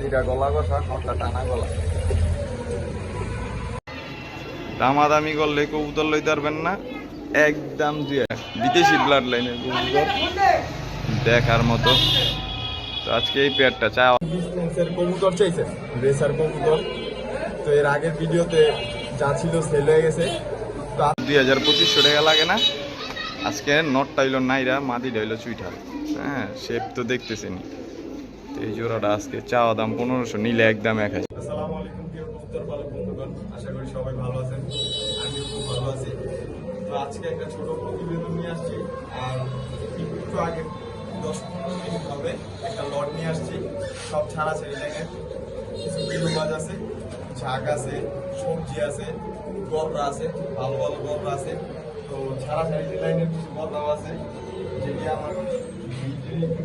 মাদিটা গলা কষা, নটটা টানা গলা। দামাদামি করলে কবুতর লইতে পারবেন না, একদম বিদেশি ব্লাড লাইনের কবুতর দেখার মতো। তো আজকে এই পেয়ারটা চা কবুতর চাইছে, রেসার কবুতর। তো এর আগের ভিডিওতে যা ছিল সেল হয়ে গেছে। 2200 টাকা লাগে না। আজকে নটটা হইলো নাইরা, মাদিটা হইলো চুইঠাল। হ্যাঁ, শেপ তো দেখতেছেন। এই জোড়াটা আজকে চাওয়া দাম 1500, নিলে একদম 1000। আসসালামু আলাইকুম প্রিয় কবুতর পালক বন্ধুগণ, আশা করি সবাই ভালো আছেন। আমিও খুব ভালো আছি। তো আজকে একটা ছোট প্রতিবেদন নিয়ে আসছি। আর একটু আগে 10-15 মিনিট হবে একটা লট নিয়ে আসছি। সব ছাড়া ছেড়ে দেখেন, কিছু কিলোবাজ আছে, ঝাঁক আছে, সবজি আছে, গররা আছে, ভালো ভালো গররা আছে। তো ছাড়া ছাড়ি লাইনের কিছু গররাও আছে, যেটি আমার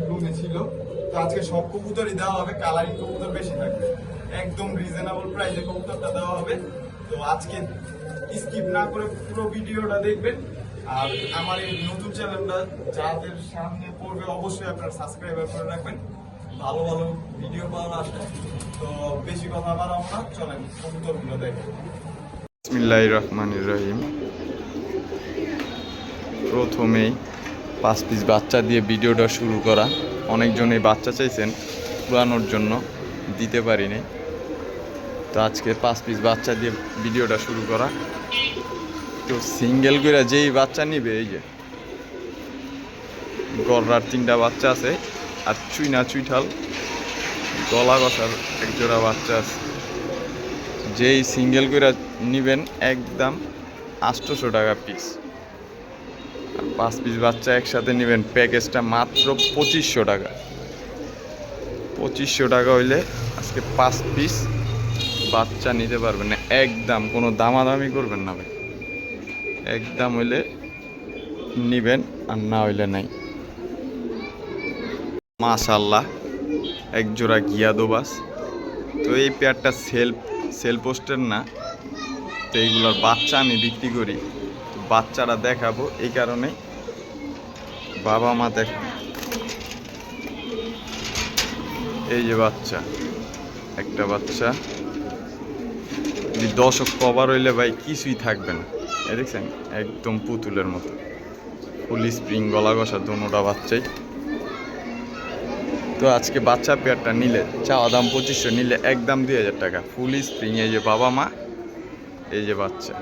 রুমে ছিল। তো আজকে সব কবুতরই দেওয়া হবে, কালারিং কবুতর বেশি থাকবে, একদম রিজনেবল প্রাইসে কবুতরটা দেওয়া হবে। তো আজকে স্কিপ না করে পুরো ভিডিওটা দেখবেন। আর আমার এই নতুন চ্যানেলটা যাদের সামনে পড়বে অবশ্যই আপনারা সাবস্ক্রাইবার করে রাখবেন, ভালো ভালো ভিডিও পাওয়া আসবে। তো বেশি কথা বাড়াবো না, চলেন কবুতরগুলো দেখেন। বিসমিল্লাহির রহমানির রহিম। প্রথমেই 5 পিস বাচ্চা দিয়ে ভিডিওটা শুরু করা। অনেকজনই বাচ্চা চাইছেন পুরানোর জন্য, দিতে পারিনি। তো আজকে 5 পিস বাচ্চা দিয়ে ভিডিওটা শুরু করা। তো সিঙ্গেল করে যেই বাচ্চা নিবে, এই যে গররার 3টা বাচ্চা আছে, আর চুইঠাল গলা কষার এক জোড়া বাচ্চা আছে। যেই সিঙ্গেল করে নিবেন একদম 800 টাকা পিস। আর 5 পিস বাচ্চা একসাথে নেবেন, প্যাকেজটা মাত্র 2500 টাকা। 2500 টাকা হইলে আজকে 5 পিস বাচ্চা নিতে পারবেন না, একদম কোনো দামাদামি করবেন না ভাই। একদম হইলে নিবেন, আর না হইলে নাই। মাশাআল্লাহ, এক জোড়া গিয়া দোবাস। তো এই পেয়ারটা সেল পোস্টের না, তো এইগুলোর বাচ্চা আমি বিক্রি করি। তো বাচ্চারা দেখাবো, এই কারণে বাবা মা দেখেন। এই যে বাচ্চা, একটা বাচ্চা 10 কভার হইলে ভাই কিছুই থাকবে না। এই দেখছেন, একদম পুতুলের মতো, ফুল স্প্রিং গলা ঘষা দোনোটা বাচ্চাই। তো আজকে বাচ্চা পেয়ারটা নিলে চাওয়া দাম 2500, নিলে একদম 2000 টাকা। ফুল স্প্রিং, এই যে বাবা মা, এই যে বাচ্চা,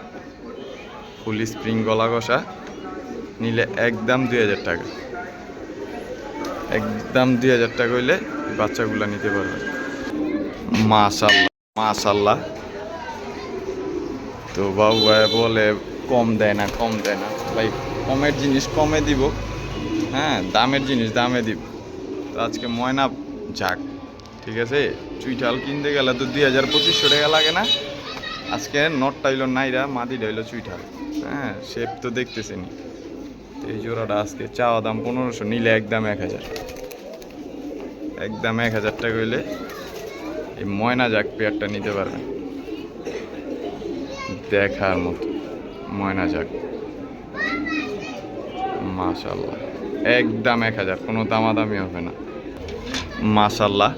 ফুল স্প্রিং গলা ঘষা, নিলে একদম 2000 টাকা। একদম 2000 টাকা হইলে বাচ্চাগুলা নিতে পারবেন। মাশাআল্লাহ মাশাআল্লাহ। তো বাবু ভাই বলে কম দেয় না ভাই, কমের জিনিস কমে দিব, হ্যাঁ, দামের জিনিস দামে দিব। তো আজকে ময়না ঝাঁক, ঠিক আছে, চুইঠাল কিনতে গেলে তো 2500 টাকা লাগে না। আজকে নটটা হইলো নাইরা, মাদিটা হইলো চুইঠাল। হ্যাঁ, শেপ তো দেখতেছেনি। তো এই জোড়াটা আজকে চাওয়া দাম 1500, নিলে একদম 1000। একদম 1000 টাকা হইলে এই ময়না ঝাঁক পেয়ারটা নিতে পারবেন, দেখার মতো ময়না ঝাঁক। মাশাআল্লাহ, একদম 1000, কোনো দামাদামি হবে না। মাশাআল্লাহ,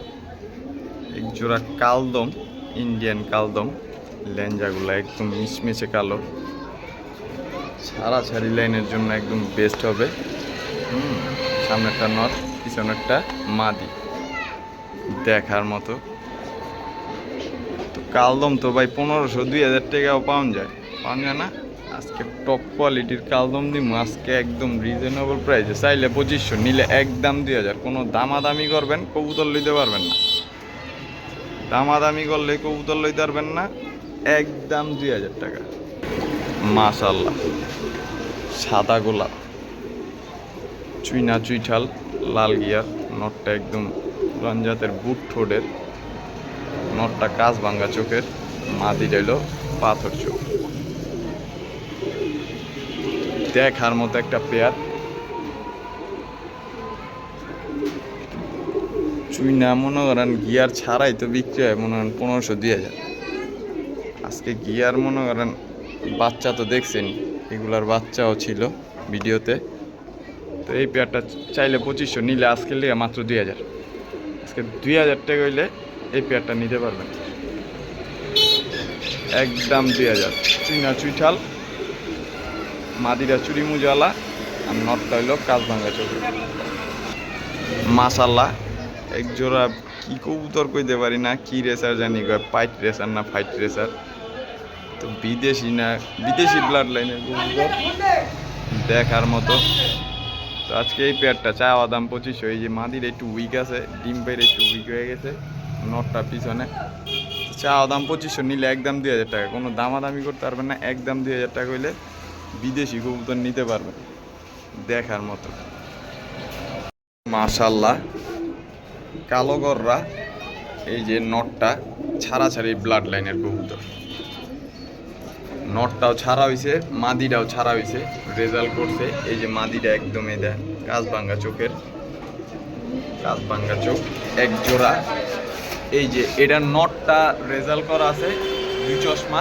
এক জোড়া কালদম, ইন্ডিয়ান কালদম, লেঞ্জাগুলো একদম মিশমিশে কালো, ছাড়াছাড়ি লাইনের জন্য একদম বেস্ট হবে। সামনেরটা নট, পিছনেরটা মাদি, দেখার মতো। তো কালদম তো ভাই 1500-2000 টাকাও পাওয়া যায় না। আজকে টপ কোয়ালিটির কালদম দিব আজকে একদম রিজনেবল প্রাইসে, চাইলে 2500, নিলে একদম 2000। কোনো দামাদামি করবেন কবুতর লইতে পারবেন না, দামাদামি করলে কবুতর লইতে পারবেন না, একদম 2000 টাকা। মাশাআল্লাহ, সাদা গোলাপ, চুইঠাল লাল গিয়ার, নটটা একদম রঞ্জাতের বুট ঠোঁটের, নটটা কাঁচ ভাঙ্গা চোখের, মাদি রইল পাথর চোখ। দেখার মতো একটা পেয়ার। চুইনা মনে করেন গিয়ার ছাড়াই তো বিক্রি হয় মনে করেন 1500-2000। আজকে গিয়ার মনে করেন বাচ্চা তো দেখছেন, এগুলার বাচ্চাও ছিল ভিডিওতে। তো এই পেয়ারটা চাইলে 2500, নিলে আজকের লিগে মাত্র 2000। আজকে 2000 টাকা হইলে এই পেয়ারটা নিতে পারবেন একদম 2000। চুইনা চুইঠাল, মাদিরা চুরি মুজালা, আর নটটা হইল কাজভাঙ্গা চোখে। মাশাল্লাহ এক জোড়া কি কবুতর কইতে পারি না, কি রেসার জানি কয়, পাইট রেসার না ফাইট রেসার, তো বিদেশি না বিদেশি ব্লাড লাইনের কবুতর দেখার মতো। তো আজকে এই পেয়ারটা চাওয়া দাম 2500। এই যে মাদির একটু উইক আছে, ডিম পেড়ে একটু উইক হয়ে গেছে, নটটা পিছনে। চাওয়া দাম 2500, নিলে একদম 2000 টাকা, কোনো দামাদামি করতে পারবেন না, একদম 2000 টাকা হইলে বিদেশি কবুতর নিতে পারবেন দেখার মতো। মাশাল্লাহ কালো গররা, এই যে নটটা ছাড়াছাড়ি ব্লাড লাইনের কবুতর, নটটাও ছাড়া হয়েছে, মাদিটাও ছাড়া হয়েছে, রেজাল্ট করছে। এই যে মাদিটা একদমই দেন কাজভাঙ্গা চোখের, কাজভাঙ্গা চোখ এক জোড়া। এই যে এটা নটটা রেজাল্ট করা আছে 2 চশমা,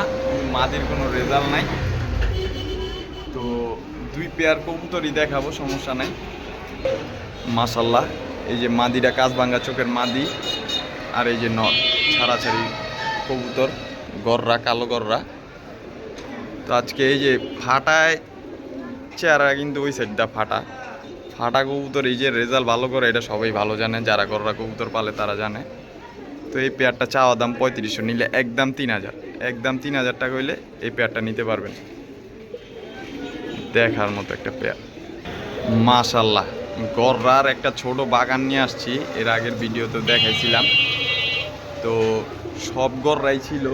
মাদির কোনো রেজাল্ট নাই। তো 2 পেয়ার কবুতরই দেখাবো, সমস্যা নাই। মাশাল্লাহ এই যে মাদিটা কাজভাঙ্গা চোখের মাদি, আর এই যে নট ছাড়াছাড়ি কবুতর গররা, কালো গররা। তো আজকে এই যে ফাটায় চেহারা, কিন্তু ওই সাইডটা ফাটা ফাটা কবুতর, এই যে রেজাল্ট ভালো করে এটা সবাই ভালো জানে, যারা গররা কবুতর পালে তারা জানে। তো এই পেয়ারটা চাওয়া দাম 3500, নিলে একদম 3000, একদম 3000 টাকা হইলে এই পেয়ারটা নিতে পারবেন দেখার মতো একটা পেয়ার। মাশাল্লাহ গররার একটা ছোট বাগান নিয়ে আসছি, এর আগের ভিডিওতে দেখাইছিলাম। তো সব গররাই ছিল,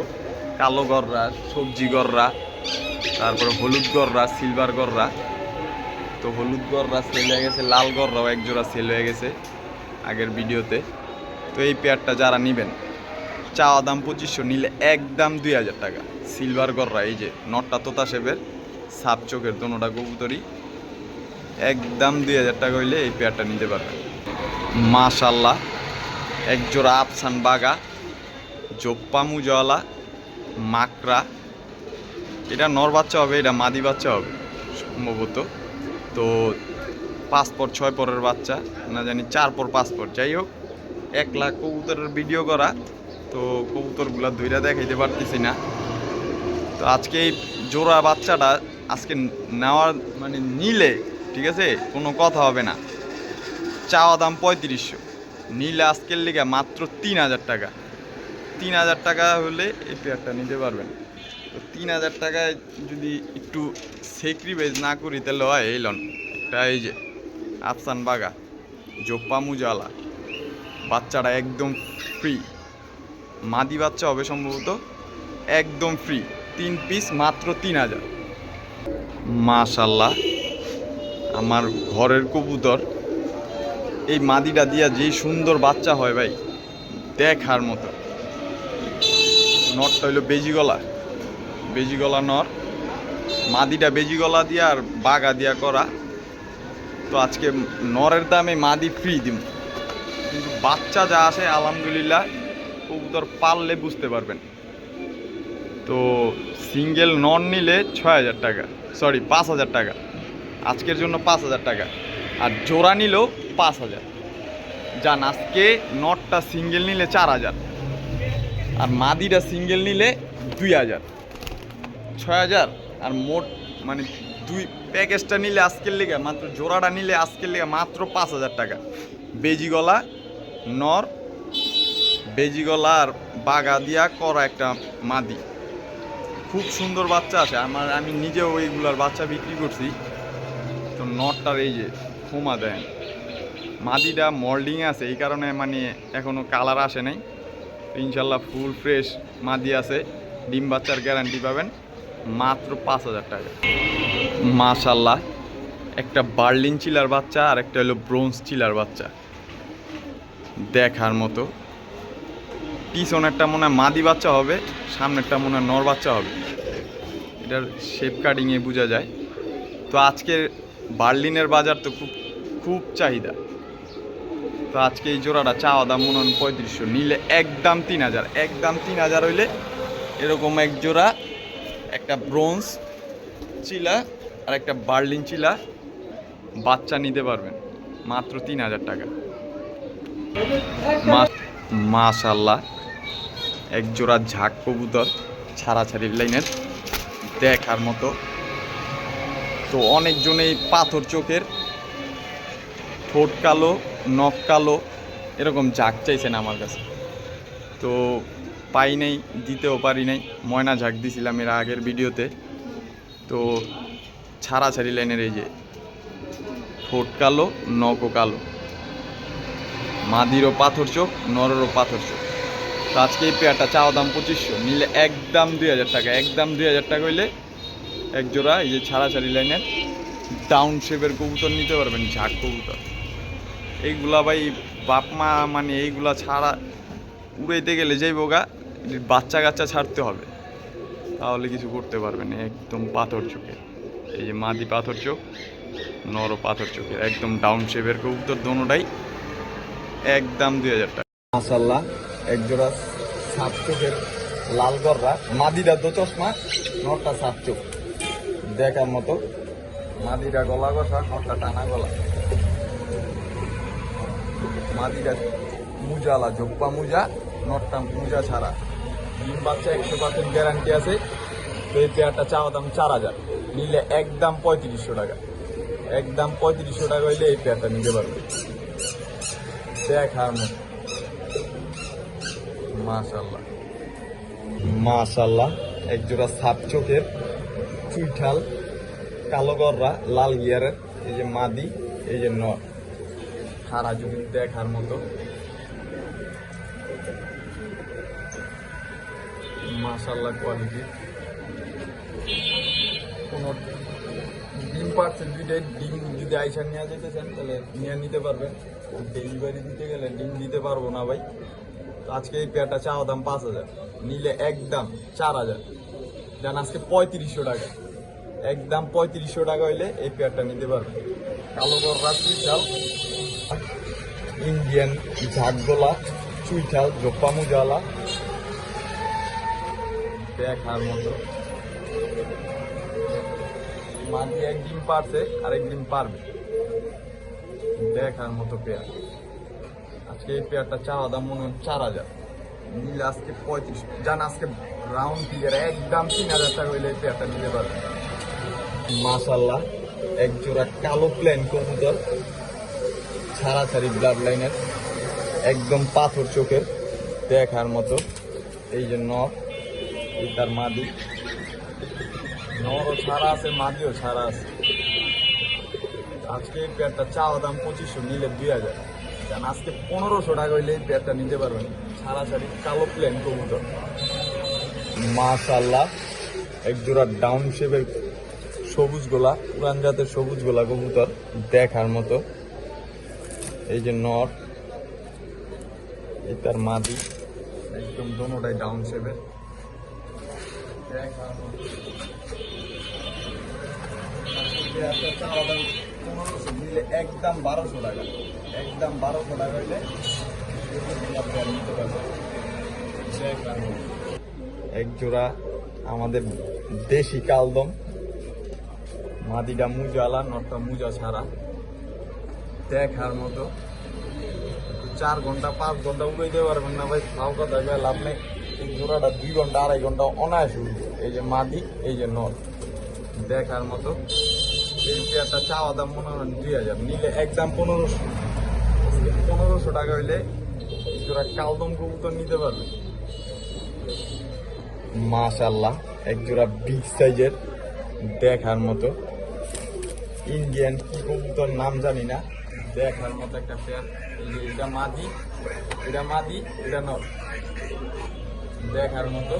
কালো গররা, সবজি গররা, তারপরে হলুদ গররা, সিলভার গররা। তো হলুদ গররা সেল হয়ে গেছে, লাল গররাও এক জোড়া সেল হয়ে গেছে আগের ভিডিওতে। তো এই পেয়ারটা যারা নেবেন চাওয়া দাম 2500, নিলে একদম 2000 টাকা। সিলভার গররা, এই যে নটটা তোতা শেপের, সাপ চোখের, দোনোটা কবুতরই, একদম 2000 টাকা হইলে এই পেয়ারটা নিতে পারবেন। মাশাল্লাহ এক জোড়া আফসান বাগা, জোপ্পা মুজওয়ালা, মাকড়া। এটা নর বাচ্চা হবে, এটা মাদি বাচ্চা হবে সম্ভবত। তো 5 পর 6 পরের বাচ্চা, না জানি 4 পর 5 পর, যাই হোক 1 লাখ কবুতরের ভিডিও করা, তো কবুতরগুলা ধইরা দেখাইতে পারতেছি না। তো আজকে এই জোড়া বাচ্চাটা আজকে নেওয়ার মানে নিলে ঠিক আছে, কোনো কথা হবে না। চাওয়া দাম 3500, নিলে আজকের লিগে মাত্র 3000 টাকা। 3000 টাকা হলে এই পেয়ারটা নিতে পারবেন। তো 3000 টাকায় যদি একটু সেক্রিফাইস না করি তাহলে হয়। এই লন একটা, এই যে আফসান বাগা, জোপ্পা মুজালা, বাচ্চাটা একদম ফ্রি, মাদি বাচ্চা হবে সম্ভবত, একদম ফ্রি, 3 পিস মাত্র 3000। মাশাল্লাহ আমার ঘরের কবুতর, এই মাদিটা দিয়া যেই সুন্দর বাচ্চা হয় ভাই দেখার মতো। নরটা হইলো বেজিগলা, বেজিগলা নর, মাদিটা বেজিগলা দিয়া আর বাগা দিয়া করা। তো আজকে নরের দামে মাদি ফ্রি দিব, কিন্তু বাচ্চা যা আসে আলহামদুলিল্লাহ কবুতর পাললে বুঝতে পারবেন। তো সিঙ্গেল নর নিলে 6000 টাকা, সরি 5000 টাকা, আজকের জন্য 5000 টাকা, আর জোড়া নিলেও 5000। যান আজকে নটটা সিঙ্গেল নিলে 4000, আর মাদিটা সিঙ্গেল নিলে 2000, 6000। আর মোট মানে 2 প্যাকেজটা নিলে আজকের লেগে মাত্র, জোড়াটা নিলে আজকের লেগে মাত্র 5000 টাকা। বেজিগলা নর, বেজিগলা আর বাগা দিয়া করা একটা মাদি, খুব সুন্দর বাচ্চা আসে আমার, আমি নিজেও এইগুলার বাচ্চা বিক্রি করছি। তো নটটার এই যে খোমা দেন, মাদিটা মল্ডিং আছে, এই কারণে মানে এখনও কালার আসে নাই। ইনশাল্লাহ ফুল ফ্রেশ মাদি আছে, ডিম বাচ্চার গ্যারান্টি পাবেন মাত্র 5000 টাকা। মাশাল্লাহ একটা বার্লিন চিলার বাচ্চা, আর একটা হলো ব্রোঞ্জ চিলার বাচ্চা দেখার মতো। পিছনেরটা মনে হয় মাদি বাচ্চা হবে, সামনেরটা মনে হয় নর বাচ্চা হবে, এটার শেপ কাটিংয়ে বোঝা যায়। তো আজকের বার্লিনের বাজার তো খুব খুব চাহিদা। তো আজকে এই জোড়াটা চাওয়া দাম মনে হয় 3500, নিলে একদম 3000, একদম 3000 হইলে এরকম এক জোড়া, একটা ব্রোঞ্জ চিলা আর একটা বার্লিন চিলা বাচ্চা নিতে পারবেন মাত্র 3000 টাকা। মাশাল্লাহ এক জোড়া ঝাঁক কবুতর ছাড়াছাড়ির লাইনের, দেখার মতো। তো অনেকজনেই পাথর চোখের, ঠোঁট কালো, নখ কালো, এরকম ঝাঁক চাইছেন আমার কাছে। তো পাই নাই, দিতেও পারি নাই। ময়না ঝাঁক দিছিলাম এর আগের ভিডিওতে। তো ছাড়াছাড়ি লাইনের এই যে ঠোঁট কালো, নখও কালো, মাদিরও পাথর চোখ, নরেরও পাথর চোখ। তো আজকে এই পেয়ারটা চাওয়া দাম 2500, নিলে একদম 2000 টাকা। একদম 2000 টাকা হইলে এক জোড়া এই যে ছাড়াছাড়ি লাইনের ডাউন শেপের কবুতর নিতে পারবেন, ঝাঁক কবুতর। এইগুলা ভাই বাপ মা মানে এইগুলা ছাড়া উড়াইতে গেলে যাইব গা, বাচ্চা কাচ্চা ছাড়তে হবে, তাহলে কিছু করতে পারবেন। একদম পাথর চোখের এই যে মাদি পাথর চোখ, নর পাথর চোখের একদম ডাউন শেপের কবুতর, দোনোটাই একদম 2000 টাকা। মাশাআল্লাহ, এক জোড়া সাত চোখের লাল গররা, মাদিটা দো চশমা, নরটা সাত চোখ, দেখার মতো। মাদিটা গলা কষা, নরটা টানা গলা। মাদিটা মুজালা, জোপ্পা মুজা, নরটা মুজা ছাড়া। ডিম বাচ্চা 100% গ্যারান্টি আছে। তো এই পেয়ারটা চাওয়া দাম 4000, নিলে একদম 3500 টাকা। একদম 3500 টাকা হইলে এই পেয়ারটা নিতে পারবে, দেখার মতো। মাশাআল্লাহ মাশাআল্লাহ, এক জোড়া সাপ চোখের চুইঠাল কালো গররা, লাল গিয়ারের এই যে মাদি, এই যে নর, সারা জমি দেখার মতো। মাশাআল্লাহ কোয়ালিটি। কোন ডিম পারছে দুইটাই, ডিম যদি আইসা নিয়ে যেতে চান তাহলে নিয়ে নিতে পারবেন। ডেলিভারি দিতে গেলে ডিম দিতে পারবো না ভাই। আজকে এই পেয়ারটা চাওয়া দাম 5000, নিলে একদম 4000। জান আজকে 3500 টাকা। একদম 3500 টাকা হইলে এই পেয়ারটা নিতে পারবেন। কালো গররা চুইঠাল, ইন্ডিয়ান ঝাঁকগোলা চুইঠাল, জোপ্পা মুজালা, দেখার মতো। মাদি এক ডিম পারছে, আরেক ডিম পারবে, দেখার মতো পেয়ার। আজকে এই পেয়ারটা চাওয়া দাম মনে হয় 4000, নিলে আজকে 3500। জান আজকে রাউন্ড ফিগার একদম 3000 টাকা হইলে এই পেয়ারটা নিতে পারবে। মাশাআল্লাহ, এক জোড়া কালো প্লেন কবুতর ছাড়াছাড়ি ব্লাড লাইনের, একদম পাথর চোখের, দেখার মতো। এই যে নর, এই তার মাদি, নরও ছাড়া আছে, মাদিও ছাড়া আছে। আজকে এই পেয়ারটা চাওয়া দাম 2500, নিলে 2000। কারণ আজকে 1500 টাকা হইলে এই পেয়ারটা নিতে পারবেন, ছাড়াছাড়ি কালো প্লেন কবুতর। মাশাআল্লাহ, এক জোড়া ডাউন শেপের সবুজ গোলা, পুরান জাতের সবুজ গোলা কবুতর, দেখার মতো। এই যে নর, এই তার মাদি, একদম দোনোটাই ডাউন শেপের, দেখার মতো। নিলে একদম 1200 টাকা। একদম 1200 টাকা হইলে নিতে পারবেন। এক জোড়া আমাদের দেশি কালদম, মাদিটা মুজালা, নরটা মুজা ছাড়া, দেখার মতো। 4 ঘন্টা 5 ঘন্টা উড়াইতে পারবেন না ভাই, ফাও কথা লাভ নেই। এই জোড়াটা 2 ঘন্টা 2.5 ঘন্টা অনায়াসে উঠবে। এই যে মাদি, এই যে নর, দেখার মতো। এই পেয়ারটা চাওয়া দাম মনে হয় 2000, নিলে একদম 1500 টাকা হইলে জোড়া কালদম কবুতর নিতে পারবে। মাশাআল্লাহ, এক জোড়া বিগ সাইজের, দেখার মতো। ইন্ডিয়ান কি কবুতর নাম জানি না, দেখার মতো একটা পেয়ার। এটা মাদি, এটা মাদি, এটা নর, দেখার মতো।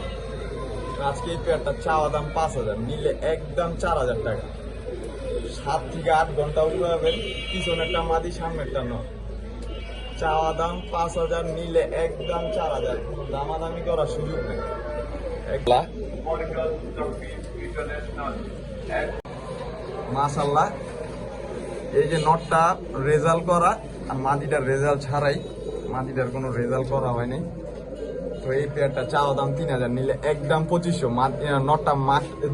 আজকে এই পেয়ারটা চাওয়া দাম 5000, নিলে একদম 4000 টাকা। 7 থেকে 8 ঘন্টা উড়াবেন, পিছনেরটা মাদি, সামনেরটা নর। চাওয়া দাম 5000, নিলে একদম 4000, দামাদামি করার সুযোগ নেই। মাশাআল্লাহ, এই যে নটটা রেজাল্ট করা, আর মাদিটার রেজাল্ট ছাড়াই, মাদিটার কোনো রেজাল্ট করা হয়নি। তো এই পেয়ারটা চাওয়া দাম 3000, নিলে একদম 2500। নটটা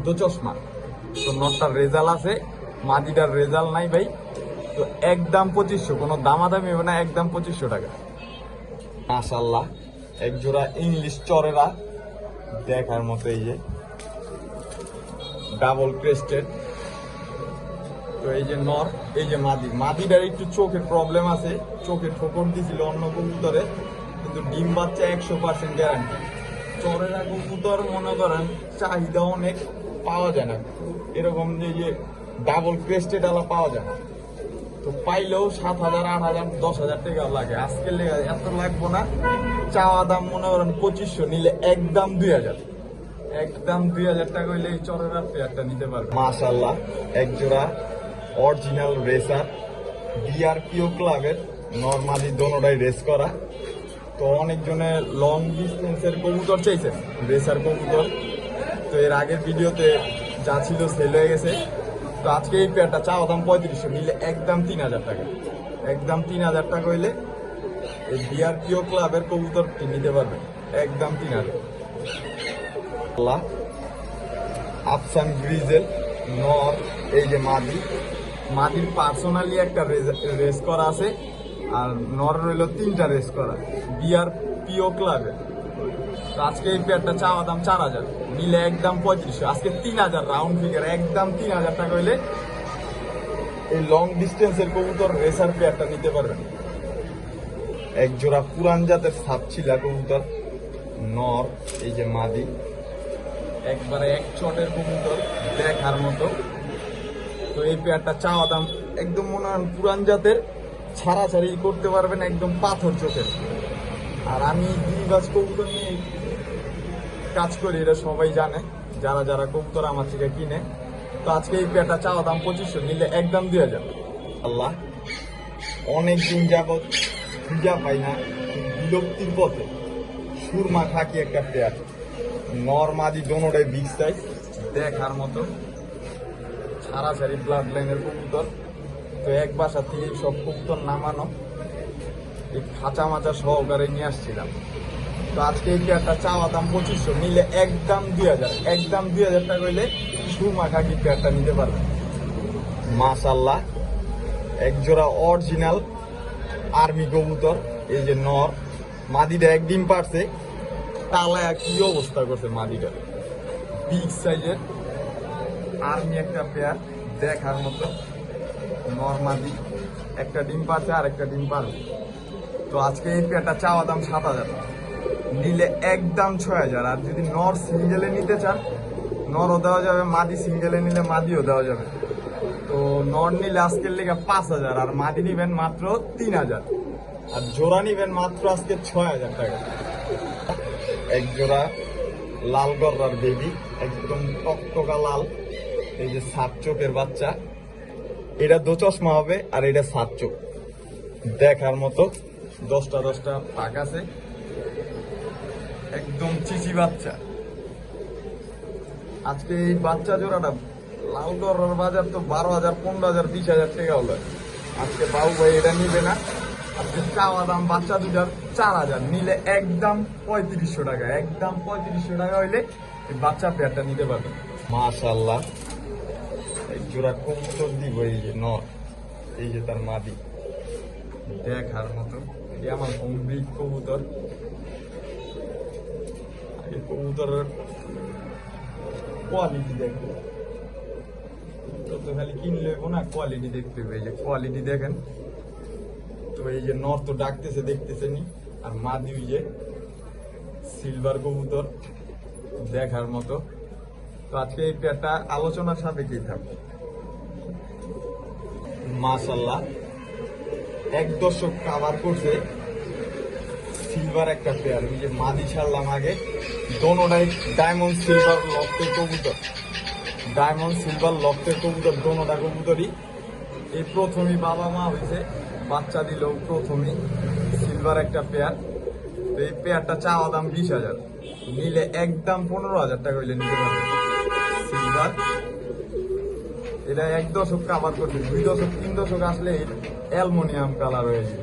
দো চশমা, তো নটটার রেজাল্ট আছে, মাদিটার রেজাল্ট নাই ভাই। তো একদম 2500, কোনো দামাদামি হবে না, একদম 2500 টাকা। মাশাআল্লাহ, এক জোড়া ইংলিশ চরেরা দেখার মতো, এই যে ডাবল ক্রেস্টেড। তো এই যে নর, এই যে মাদিটার একটু চোখের প্রবলেম আছে, চোখে ঠোকর দিছিল অন্য কবুতরে, কিন্তু ডিম বাচ্চা 100% গ্যারান্টি। চরেরা কবুতর মনে করেন চাহিদা অনেক, পাওয়া যায় না এরকম যে ডাবল ক্রেস্টেড আলা পাওয়া যায় না। তো পাইলেও 7,000, 8,000, 10,000 টাকা লাগে। আজকের লেগে এত লাগবো না, চাওয়া দাম মনে করেন 2500, নিলে একদম 2,000, একদম 2,000 টাকা হইলে এই চরের পেয়ারটা নিতে পারবে। মাশাআল্লাহ, এক জোড়া অরিজিনাল রেসার, বিআরপিও ক্লাবের, নরমালি দোনোটাই রেস করা। তো অনেকজনের লং ডিস্টেন্সের কবুতর চাইছেন, রেসার কবুতর। তো এর আগের ভিডিওতে যা ছিল সেল হয়ে গেছে। তো আজকে এই পেয়ারটা চাওয়া দাম 3500, নিলে একদম 3,000 টাকা, একদম 3,000 টাকা হইলে এই বিআরপিও ক্লাবের কবুতরটি নিতে পারবেন, একদম 3,000। আফসান গ্রিজেল নর, এই যে মাদির পার্সোনালি একটা রেস করা আছে, আর নর রইল 3টা রেস করা বিআরপিও ক্লাবে। তো আজকে এই পেয়ারটা চাওয়া দাম 4,000, নিলে একদম 3500, আজকে 3,000 রাউন্ড ফিগার, একদম 3,000 টাকা হইলে এই লং ডিস্টেন্সের কবুতর রেসার পেয়ারটা নিতে পারবেন। এক জোড়া পুরান জাতের সাপছিলা কবুতর নর, এই যে মাদি, একবারে এক চটের কবুতর দেখার মতো। তো এই পেয়ারটা চাওয়া দাম একদম মনে হয় পুরান জাতের, ছাড়াছাড়ি করতে পারবেন, একদম পাথর চোখের। আর আমি গিরিবাজ কবুতর নিয়ে কাজ করি, এটা সবাই জানে যারা যারা কবুতর আমার থেকে কিনে। তো আজকে এই পেয়ারটা চাওয়া দাম 2500, নিলে একদম 2,000। আল্লাহ, অনেকদিন যাবৎ খুঁজা পাই না, বিলুপ্তির পথে সুরমা খাকি একটা পেয়ার, নরমাদি দোনোটাই বিগ সাইজ দেখার মতো, ছাড়াছাড়ি ব্লাড লাইনের কবুতর। তো এক বাসা থেকে সব কবুতর নামানো, এই খাঁচা মাচা সহকারে নিয়ে আসছিলাম। তো আজকে এই পেয়ারটা চাওয়া দাম 2500, নিলে একদম 2,000, একদম 2,000 টাকা হইলে সুরমা খাকি পেয়ারটা নিতে পারবেন। মাশাআল্লাহ, এক জোড়া অরিজিনাল আর্মি কবুতর, এই যে নর, মাদিটা এক ডিম পারছে, তালায় কি অবস্থা করছে মাদিটা, বিগ সাইজের আর্মি একটা পেয়ার দেখার মতো। নর মাদি একটা ডিম পারছে, আর একটা ডিম পারবে। তো আজকে এই পেয়ারটা চাওয়া দাম 7,000, নিলে একদম 6,000। আর যদি নর সিঙ্গেলে নিতে চান, নরও দেওয়া যাবে, মাদি সিঙ্গেলে নিলে মাদিও দেওয়া যাবে। তো নর নিলে আজকের লেগে 5,000, আর মাদি নিবেন মাত্র 3,000, আর জোড়া নিবেন মাত্র আজকে 6,000 টাকা। এক জোড়া লাল গররার বেবি, একদম টকটকা লাল, এই যে 7 চোখের বাচ্চা, এটা 2 চশমা হবে, আর এটা 7 চোখ দেখার মতো, 10টা পাক আছে, একদম চিচি বাচ্চা। আজকে এই বাচ্চা জোড়াটা লাল গররার বাজার তো 12,000, 15,000, 20,000 টাকা হলো। আজকে বাবু ভাই এটা নিবে না, আজকে চাওয়া দাম বাচ্চা দুটার 4,000, নিলে একদম 3500 টাকা, একদম 3500 টাকা হইলে এই বাচ্চা পেয়ারটা নিতে পারবেন। মাশাআল্লাহ, এক জোড়া কবুতর দিব, এই যে নর, এই যে তার মাদি দেখার মতো। এই আমার কমপ্লিট কবুতর, এই কবুতরের কোয়ালিটি দেখবো, তো খালি কিনলে না, কোয়ালিটি দেখতে হবে। এই যে কোয়ালিটি দেখেন। তো এই যে নর তো ডাকতেছে, দেখতেছে নি, আর মাদি ওই যে সিলভার কবুতর দেখার মতো। তো আজকে এই পেয়ারটা আলোচনার সাপেক্ষেই থাকবে। মাশাআল্লাহ, 1 দশক কাভার করছে, সিলভার একটা পেয়ার। ওই যে মাদি ছাড়লাম আগে, দোনোটাই ডায়মন্ড সিলভার লফটের কবুতর, ডায়মন্ড সিলভার লফটের কবুতর, দোনোটা কবুতরই এই প্রথমই বাবা মা হয়েছে, বাচ্চা দিল প্রথমে, সিলভার একটা পেয়ার। তো এই পেয়ারটা চাওয়া দাম 20,000, নিলে একদম 15,000 টাকা হইলে নিতে পারবে। সিলভার, এটা 1 দশক কাভার করছে, 2 দশক 3 দশক আসলে অ্যালমোনিয়াম কালার হয়ে যায়।